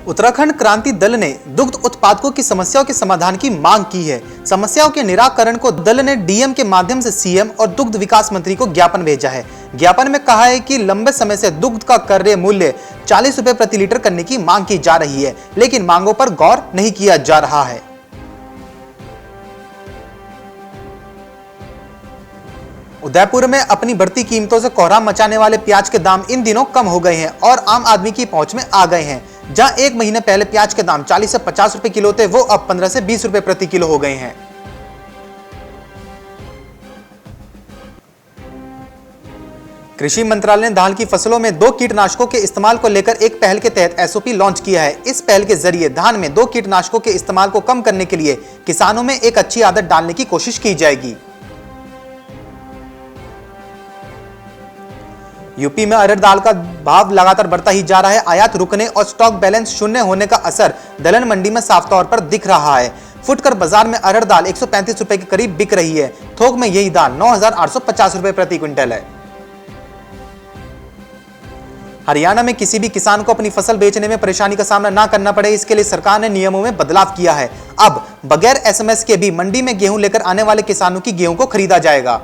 उत्तराखंड क्रांति दल ने दुग्ध उत्पादकों की समस्याओं के समाधान की मांग की है। समस्याओं के निराकरण को दल ने डीएम के माध्यम से सीएम और दुग्ध विकास मंत्री को ज्ञापन भेजा है। ज्ञापन में कहा है कि लंबे समय से दुग्ध का क्रय मूल्य 40 रुपए प्रति लीटर करने की मांग की जा रही है, लेकिन मांगों पर गौर नहीं किया जा रहा है। उदयपुर में अपनी बढ़ती कीमतों से कोहराम मचाने वाले प्याज के दाम इन दिनों कम हो गए हैं और आम आदमी की पहुंच में आ गए हैं। जहां एक महीने पहले प्याज के दाम 40 से 50 रुपए किलो थे, वो अब 15 से 20 रुपए प्रति किलो हो गए हैं। कृषि मंत्रालय ने धान की फसलों में 2 कीटनाशकों के इस्तेमाल को लेकर एक पहल के तहत एसओपी लॉन्च किया है। इस पहल के जरिए धान में 2 कीटनाशकों के इस्तेमाल को कम करने के लिए किसानों में एक अच्छी आदत डालने की कोशिश की जाएगी। यूपी में अरहर दाल का भाव लगातार बढ़ता ही जा रहा है। आयात रुकने और स्टॉक बैलेंस शून्य होने का असर दलहन मंडी में साफ तौर पर दिख रहा है। फुटकर बाजार में अरहर दाल 135 रुपए के करीब बिक रही है। थोक में यही दाल 9,850 रुपए प्रति क्विंटल है। हरियाणा में किसी भी किसान को अपनी फसल बेचने में परेशानी का सामना ना करना पड़े, इसके लिए सरकार ने नियमों में बदलाव किया है। अब बगैर एसएमएस के भी मंडी में गेहूं लेकर आने वाले किसानों की गेहूं को खरीदा जाएगा।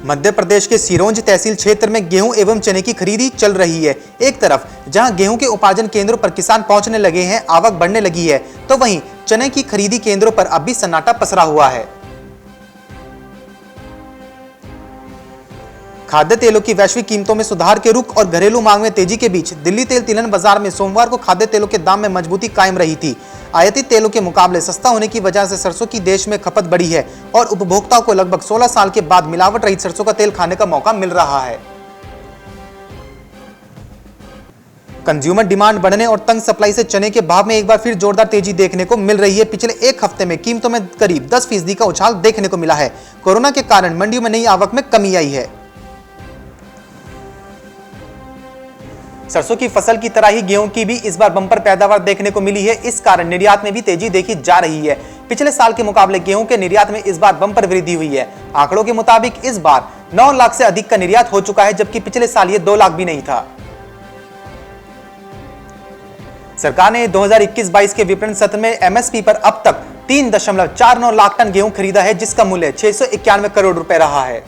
मध्य प्रदेश के सिरोंज तहसील क्षेत्र में गेहूं एवं चने की खरीदी चल रही है। एक तरफ जहां गेहूं के उपार्जन केंद्रों पर किसान पहुंचने लगे हैं, आवक बढ़ने लगी है, तो वहीं चने की खरीदी केंद्रों पर अब भी सन्नाटा पसरा हुआ है। खाद्य तेलों की वैश्विक कीमतों में सुधार के रुख और घरेलू मांग में तेजी के बीच दिल्ली तेल तिलहन बाजार में सोमवार को खाद्य तेलों के दाम में मजबूती कायम रही थी। आयातित तेलों के मुकाबले सस्ता होने की वजह से सरसों की देश में खपत बढ़ी है और उपभोक्ताओं को लगभग 16 साल के बाद मिलावट रहित सरसों का तेल खाने का मौका मिल रहा है। कंज्यूमर डिमांड बढ़ने और तंग सप्लाई से चने के भाव में एक बार फिर जोरदार तेजी देखने को मिल रही है। पिछले एक हफ्ते में कीमतों में करीब 10% का उछाल देखने को मिला है। कोरोना के कारण मंडियों में नई आवक में कमी आई है। सरसों की फसल की तरह ही गेहूं की भी इस बार बम्पर पैदावार देखने को मिली है। इस कारण निर्यात में भी तेजी देखी जा रही है। पिछले साल के मुकाबले गेहूं के निर्यात में इस बार बम्पर वृद्धि हुई है। आंकड़ों के मुताबिक इस बार 9 लाख से अधिक का निर्यात हो चुका है, जबकि पिछले साल ये 2 लाख भी नहीं था। सरकार ने 2021-22 के विपणन सत्र में एमएसपी पर अब तक 3.49 लाख टन गेहूं खरीदा है, जिसका मूल्य 691 करोड़ रुपए रहा है।